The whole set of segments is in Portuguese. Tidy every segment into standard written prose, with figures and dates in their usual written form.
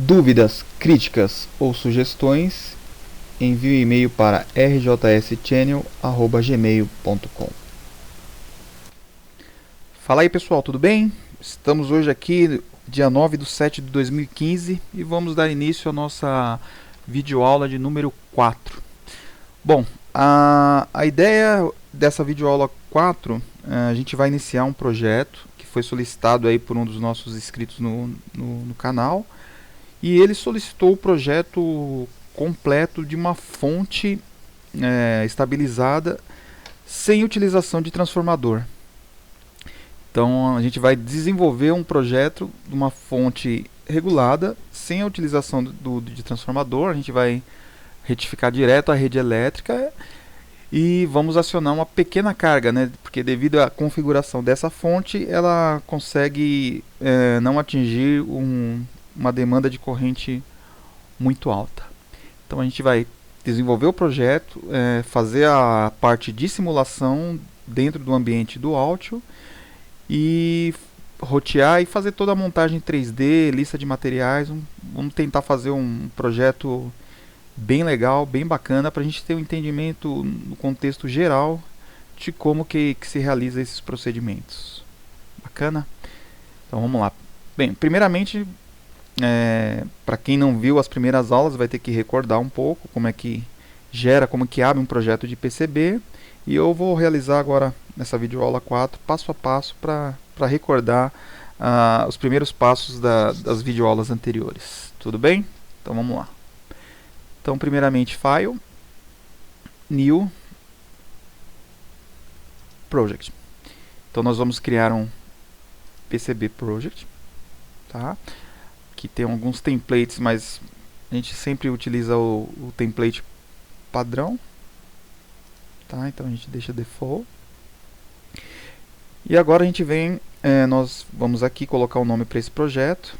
Dúvidas, críticas ou sugestões, envie um e-mail para rjschannel@gmail.com. Fala aí pessoal, tudo bem? Estamos hoje aqui, dia 9/7/2015, e vamos dar início à nossa videoaula de número 4. Bom, a ideia dessa videoaula 4, a gente vai iniciar um projeto que foi solicitado aí por um dos nossos inscritos no canal, e ele solicitou o projeto completo de uma fonte estabilizada sem utilização de transformador. Então a gente vai desenvolver um projeto de uma fonte regulada sem a utilização de transformador. A gente vai retificar direto a rede elétrica e vamos acionar uma pequena carga, né? Porque devido à configuração dessa fonte, ela consegue não atingir uma demanda de corrente muito alta. Então a gente vai desenvolver o projeto, fazer a parte de simulação dentro do ambiente do Altio e rotear e fazer toda a montagem 3D, lista de materiais. Vamos tentar fazer um projeto bem legal, bem bacana, para a gente ter um entendimento no contexto geral de como que se realiza esses procedimentos. Bacana? Então vamos lá. Bem, primeiramente, para quem não viu as primeiras aulas, vai ter que recordar um pouco como é que gera, como que abre um projeto de PCB, e eu vou realizar agora nessa videoaula 4, passo a passo, para recordar os primeiros passos das videoaulas anteriores. Tudo bem? Então vamos lá. Então, primeiramente, File, New, Project. Então nós vamos criar um PCB Project, tá? Que tem alguns templates, mas a gente sempre utiliza o template padrão, tá? Então a gente deixa default. E agora a gente vem, nós vamos aqui colocar o nome para esse projeto.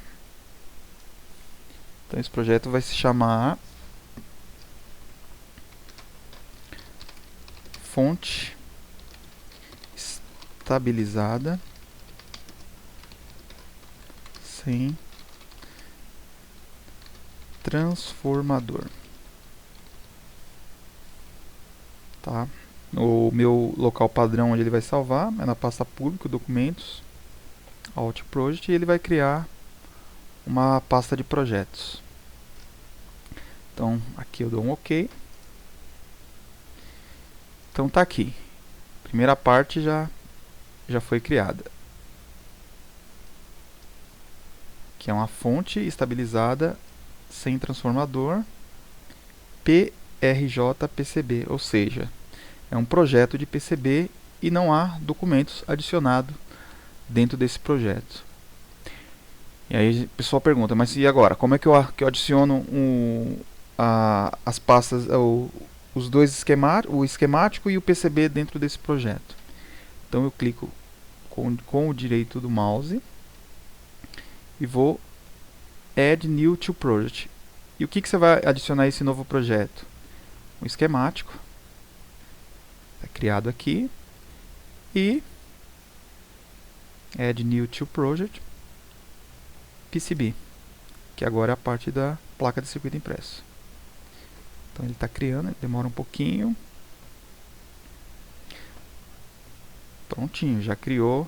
Então esse projeto vai se chamar fonte estabilizada sem transformador, tá? O meu local padrão onde ele vai salvar é na pasta pública, documentos, Alt Project, e ele vai criar uma pasta de projetos. Então aqui eu dou um OK. Então tá aqui. Primeira parte já foi criada, que é uma fonte estabilizada sem transformador PRJ-PCB, ou seja, é um projeto de PCB e não há documentos adicionados dentro desse projeto. E aí o pessoal pergunta, mas e agora? Como é que eu adiciono as pastas, os dois o esquemático e o PCB dentro desse projeto? Então eu clico com o direito do mouse e vou Add New to Project. E o que você vai adicionar a esse novo projeto? O esquemático, está criado aqui, e Add New to Project PCB, que agora é a parte da placa de circuito impresso. Então ele está criando, demora um pouquinho. Prontinho, já criou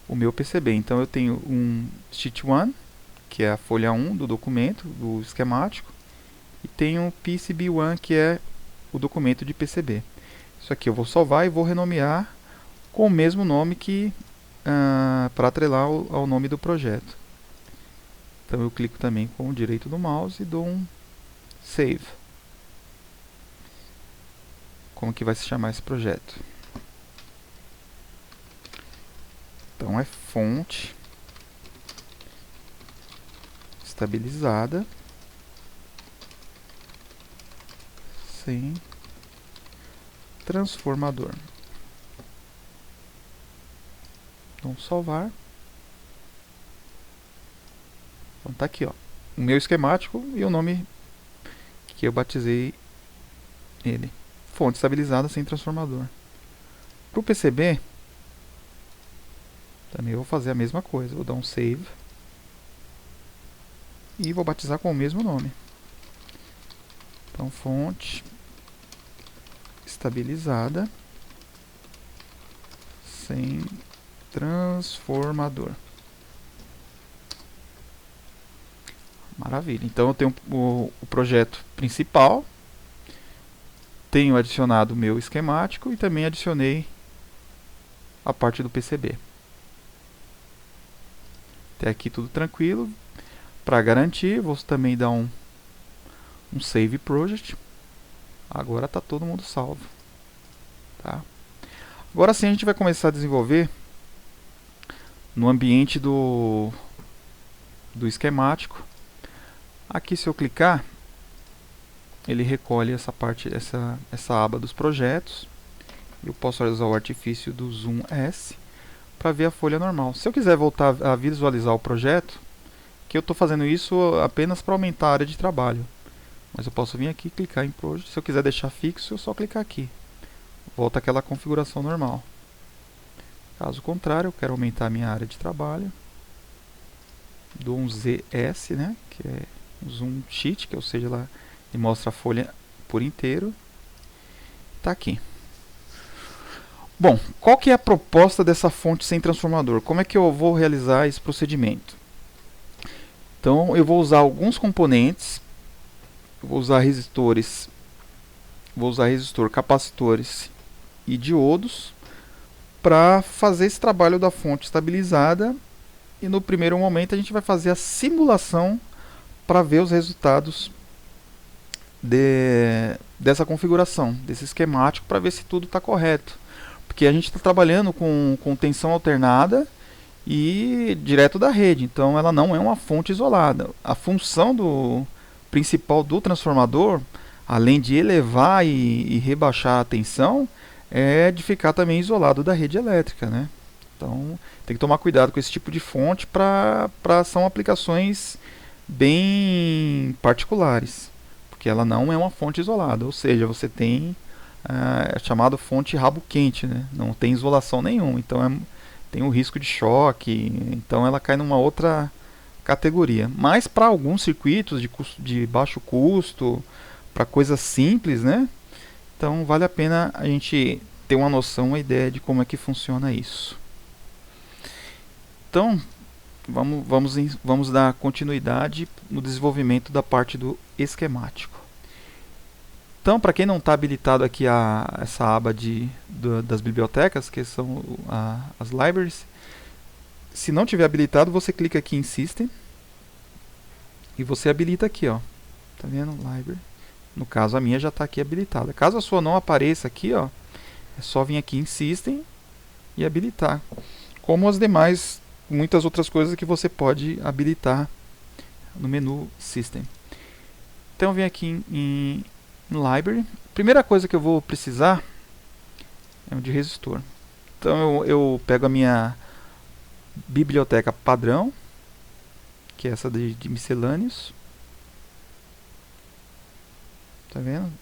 o meu PCB. Então eu tenho um Sheet 1, que é a folha 1 do documento, do esquemático, e tenho um PCB1, que é o documento de PCB. Isso aqui eu vou salvar e vou renomear com o mesmo nome que para atrelar ao nome do projeto. Então eu clico também com o direito do mouse e dou um Save. Como que vai se chamar esse projeto? Então é fonte estabilizada sem transformador. Vamos salvar. Então tá aqui, ó, o meu esquemático e o nome que eu batizei ele. Fonte estabilizada sem transformador. Para o PCB, também eu vou fazer a mesma coisa. Vou dar um save. e vou batizar com o mesmo nome. Então, fonte estabilizada sem transformador. Maravilha. Então eu tenho o projeto principal, tenho adicionado o meu esquemático e também adicionei a parte do PCB. Até aqui tudo tranquilo. Para garantir, vou também dar um Save Project. Agora está todo mundo salvo. Tá? Agora sim a gente vai começar a desenvolver no ambiente do esquemático. Aqui, se eu clicar, ele recolhe essa parte, essa aba dos projetos. Eu posso usar o artifício do Zoom S para ver a folha normal. Se eu quiser voltar a visualizar o projeto, que eu estou fazendo isso apenas para aumentar a área de trabalho. Mas eu posso vir aqui e clicar em Project. Se eu quiser deixar fixo, eu só clicar aqui. Volta àquela configuração normal. Caso contrário, eu quero aumentar a minha área de trabalho. Dou um ZS, né, que é Zoom Sheet, que ou seja, lá ele mostra a folha por inteiro. Está aqui. Bom, qual que é a proposta dessa fonte sem transformador? Como é que eu vou realizar esse procedimento? Então, eu vou usar alguns componentes. Eu vou usar resistores. Vou usar resistor, capacitores e diodos para fazer esse trabalho da fonte estabilizada. E no primeiro momento a gente vai fazer a simulação para ver os resultados dessa configuração, desse esquemático, para ver se tudo está correto. Porque a gente está trabalhando com tensão alternada e direto da rede, então ela não é uma fonte isolada. A função principal do transformador, além de elevar e rebaixar a tensão, é de ficar também isolado da rede elétrica, né? Então tem que tomar cuidado com esse tipo de fonte, são aplicações bem particulares, porque ela não é uma fonte isolada, ou seja, você tem é chamado fonte rabo quente, né? Não tem isolação nenhuma, então tem um risco de choque, então ela cai numa outra categoria. Mas para alguns circuitos de baixo custo, para coisas simples, né? Então vale a pena a gente ter uma noção, uma ideia de como é que funciona isso. Então vamos dar continuidade no desenvolvimento da parte do esquemático. Então, para quem não está habilitado aqui essa aba das bibliotecas, que são as libraries, se não tiver habilitado, você clica aqui em System e você habilita aqui, ó. Tá vendo? Library. No caso, a minha já está aqui habilitada. Caso a sua não apareça aqui, ó, é só vir aqui em System e habilitar. Como as demais, muitas outras coisas que você pode habilitar no menu System. Então, eu venho aqui em Library. Primeira coisa que eu vou precisar é um de resistor. Então eu pego a minha biblioteca padrão, que é essa de miscelâneos. Tá vendo?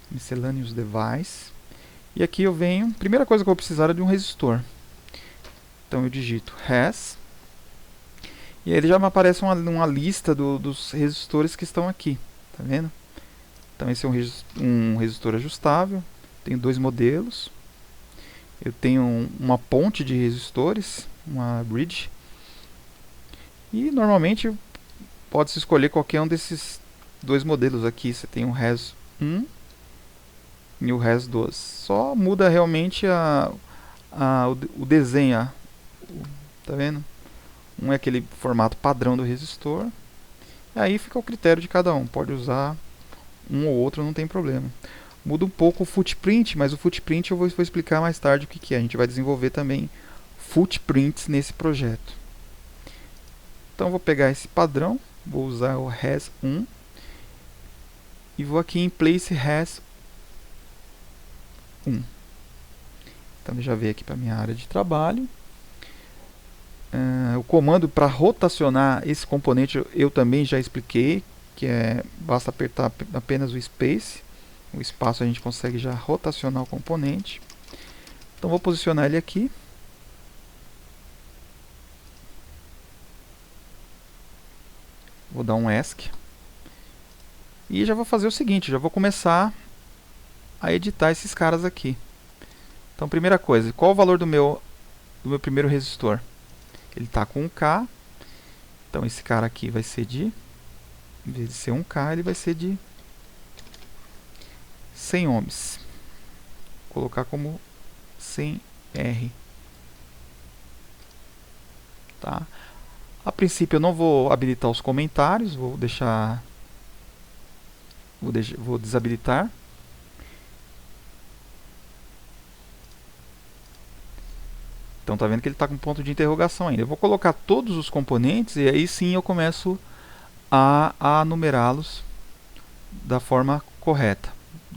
Miscellaneous Device. E aqui eu venho, primeira coisa que eu vou precisar é de um resistor. Então eu digito res. E aí ele já me aparece uma lista dos resistores que estão aqui. Tá vendo? Então esse é um resistor ajustável. Tenho dois modelos. Eu tenho uma ponte de resistores, uma bridge. E normalmente pode-se escolher qualquer um desses dois modelos aqui. Você tem o res 1 e o res 2. Só muda realmente o desenho. Tá vendo? Um é aquele formato padrão do resistor. E aí fica ao critério de cada um. Pode usar um ou outro, não tem problema. Muda um pouco o footprint, mas o footprint eu vou explicar mais tarde o que é. A gente vai desenvolver também footprints nesse projeto. Então eu vou pegar esse padrão, vou usar o res 1 e vou aqui em place res 1. Então ele já veio aqui para a minha área de trabalho. O comando para rotacionar esse componente eu também já expliquei, que basta apertar apenas o space. O espaço a gente consegue já rotacionar o componente. Então vou posicionar ele aqui. Vou dar um ESC. E já vou fazer o seguinte, já vou começar a editar esses caras aqui. Então, primeira coisa, qual o valor do meu primeiro resistor? Ele está com 1K. Então, esse cara aqui vai ser de, em vez de ser 1K, ele vai ser de 100 ohms. Vou colocar como 100R. Tá? A princípio eu não vou habilitar os comentários, vou desabilitar. Então tá vendo que ele está com ponto de interrogação ainda. Eu vou colocar todos os componentes e aí sim eu começo a numerá-los da forma correta.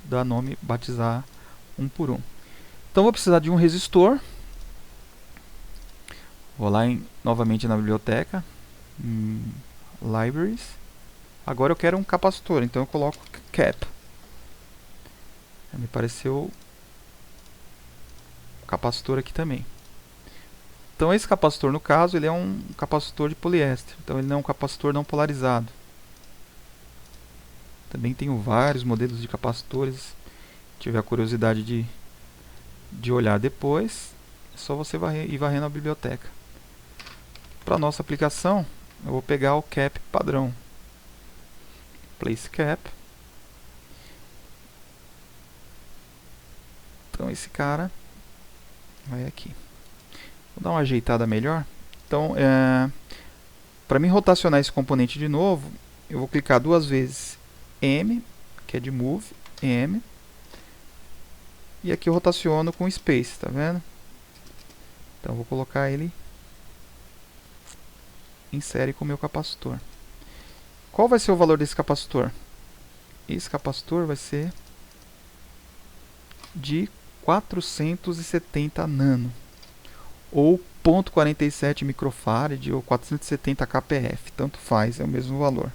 Dar nome, batizar um por um. Então vou precisar de um resistor. Vou lá novamente na biblioteca, Libraries. Agora eu quero um capacitor, então eu coloco cap. Me apareceu o capacitor aqui também. Então esse capacitor, no caso, ele é um capacitor de poliéster. Então ele não é um capacitor não polarizado. Também tenho vários modelos de capacitores. Se tiver a curiosidade de olhar depois, é só você ir varrendo a biblioteca. Para a nossa aplicação, eu vou pegar o cap padrão. Place cap. Então esse cara vai aqui. Vou dar uma ajeitada melhor. Então, para mim rotacionar esse componente de novo, eu vou clicar duas vezes M, que é de Move, M. E aqui eu rotaciono com Space, tá vendo? Então vou colocar ele em série com o meu capacitor. Qual vai ser o valor desse capacitor? Esse capacitor vai ser de 470 nano, ou 0,47 microfarad, ou 470 kpf, tanto faz, é o mesmo valor.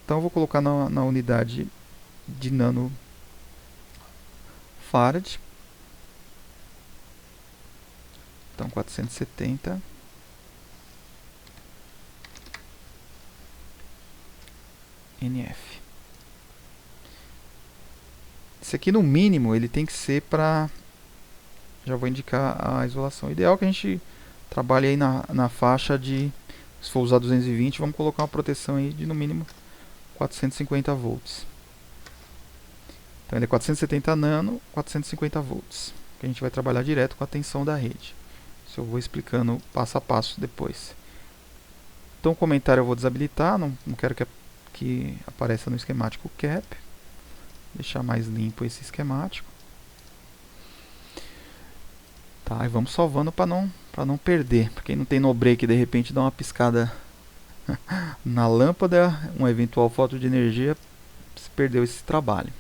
Então eu vou colocar na unidade de nano farad. Então 470 NF. Esse aqui no mínimo ele tem que ser para, já vou indicar a isolação. O ideal é que a gente trabalhe aí na faixa de, se for usar 220, vamos colocar uma proteção aí de no mínimo 450 volts. Então ele é 470 nano, 450 volts. Que a gente vai trabalhar direto com a tensão da rede. Isso eu vou explicando passo a passo depois. Então o comentário eu vou desabilitar, não quero que apareça no esquemático cap. Deixar mais limpo esse esquemático. Tá, e vamos salvando para não perder. Para quem não tem no break, de repente dá uma piscada na lâmpada, uma eventual falta de energia, se perdeu esse trabalho.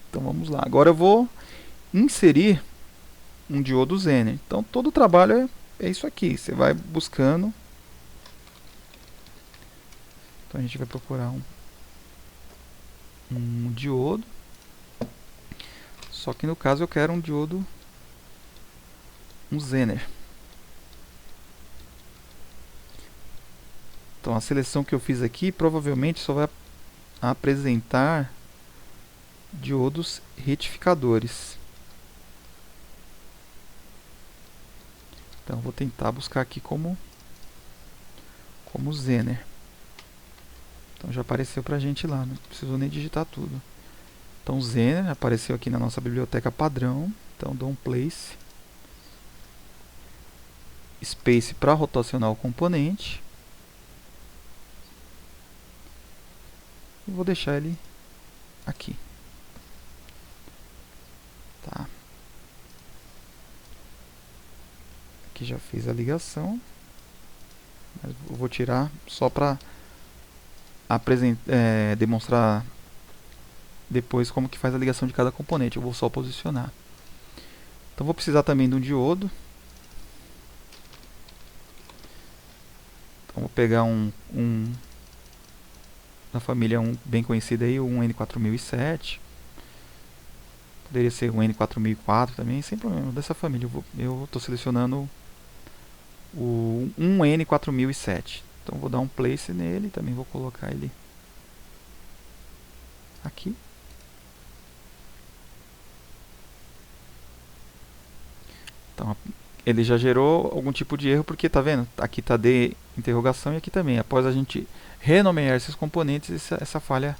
Então vamos lá. Agora eu vou inserir um diodo Zener. Então todo o trabalho é isso aqui. Você vai buscando. Então a gente vai procurar um diodo. Só que no caso eu quero um diodo, um Zener. Então a seleção que eu fiz aqui provavelmente só vai apresentar diodos retificadores. Então vou tentar buscar aqui como Zener. Então já apareceu pra gente lá, não precisou nem digitar tudo. Então Zener apareceu aqui na nossa biblioteca padrão. Então dou um place, space para rotacionar o componente. E vou deixar ele aqui. Tá. Aqui já fiz a ligação. Mas eu vou tirar só para demonstrar depois como que faz a ligação de cada componente. Eu vou só posicionar. Então vou precisar também de um diodo. Então vou pegar um da família bem conhecido aí, o N4007. Poderia ser um N4004 também, sem problema, dessa família. Eu estou selecionando o N4007. Então vou dar um place nele, também vou colocar ele aqui. Então ele já gerou algum tipo de erro, porque tá vendo? Aqui está de interrogação e aqui também. Após a gente renomear esses componentes, essa falha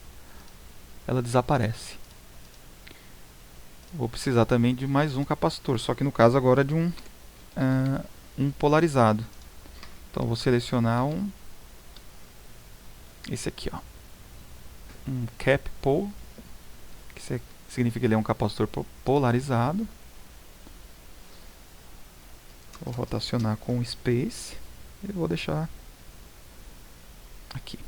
ela desaparece. Vou precisar também de mais um capacitor, só que no caso agora de um polarizado. Então vou selecionar esse aqui, ó, um cap pole, que significa que ele é um capacitor polarizado. Vou rotacionar com o space e vou deixar aqui.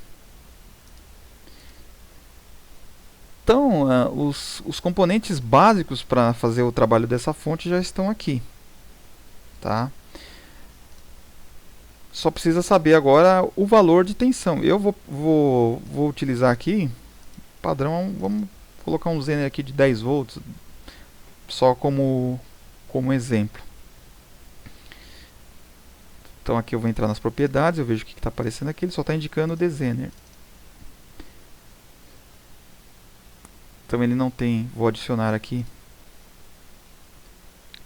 Então, os componentes básicos para fazer o trabalho dessa fonte já estão aqui, tá? Só precisa saber agora o valor de tensão. Eu vou utilizar aqui padrão, vamos colocar um Zener aqui de 10 volts, só como exemplo. Então aqui eu vou entrar nas propriedades, eu vejo o que está aparecendo aqui, ele só está indicando o Zener. Então ele não tem, vou adicionar aqui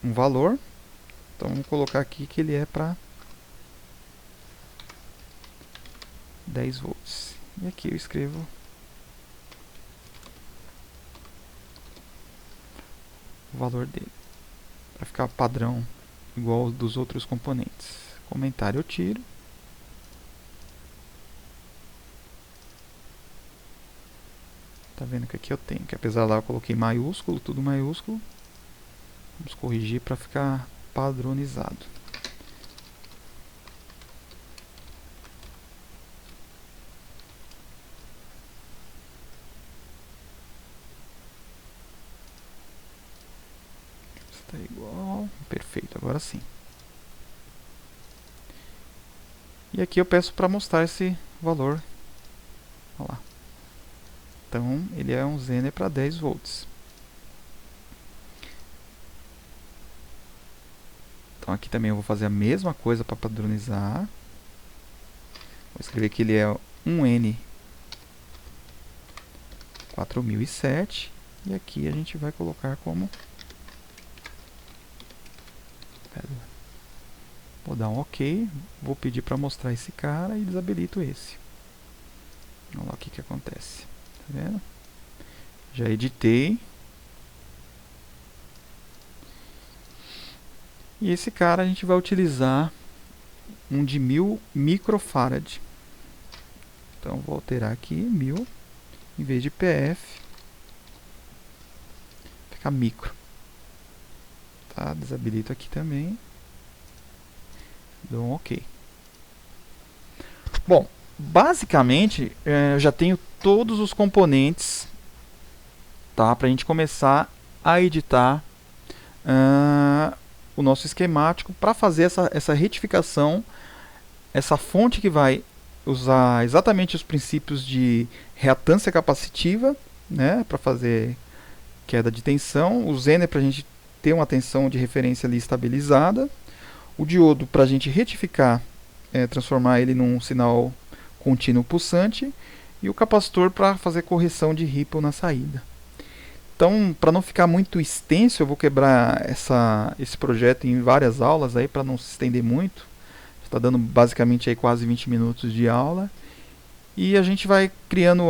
um valor. Então vamos colocar aqui que ele é para 10 volts. E aqui eu escrevo o valor dele, para ficar padrão igual ao dos outros componentes. Comentário eu tiro. Tá vendo que aqui eu tenho, que apesar lá eu coloquei maiúsculo, tudo maiúsculo. Vamos corrigir para ficar padronizado. Está igual, perfeito, agora sim. E aqui eu peço para mostrar esse valor. Olha lá. Então ele é um Zener para 10 volts. Então aqui também eu vou fazer a mesma coisa para padronizar. Vou escrever que ele é um N 4007. E aqui a gente vai colocar como... Vou dar um OK. Vou pedir para mostrar esse cara e desabilito esse. Olha lá o que acontece. Tá vendo? Já editei. E esse cara a gente vai utilizar um de 1000 microfarad. Então vou alterar aqui 1000 em vez de PF. Fica micro. Tá? Desabilito aqui também. Dou um OK. Bom, basicamente eu já tenho todos os componentes, tá, para a gente começar a editar o nosso esquemático para fazer essa retificação, essa fonte que vai usar exatamente os princípios de reatância capacitiva, né, para fazer queda de tensão, o Zener para a gente ter uma tensão de referência ali estabilizada, o diodo para a gente retificar, transformar ele num sinal contínuo pulsante, e o capacitor para fazer correção de ripple na saída. Então, para não ficar muito extenso, eu vou quebrar esse projeto em várias aulas aí para não se estender muito. Está dando basicamente aí quase 20 minutos de aula. E a gente vai criando,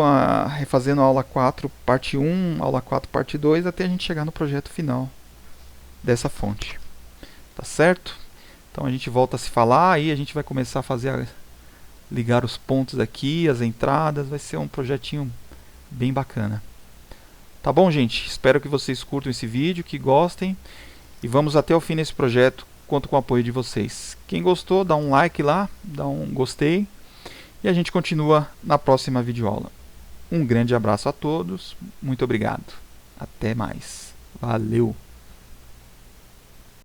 refazendo a aula 4 parte 1, aula 4 parte 2, até a gente chegar no projeto final dessa fonte. Tá certo? Então a gente volta a se falar, aí a gente vai começar a fazer ligar os pontos aqui, as entradas, vai ser um projetinho bem bacana. Tá bom, gente? Espero que vocês curtam esse vídeo, que gostem, e vamos até o fim nesse projeto, conto com o apoio de vocês. Quem gostou, dá um like lá, dá um gostei, e a gente continua na próxima videoaula. Um grande abraço a todos, muito obrigado, até mais, valeu!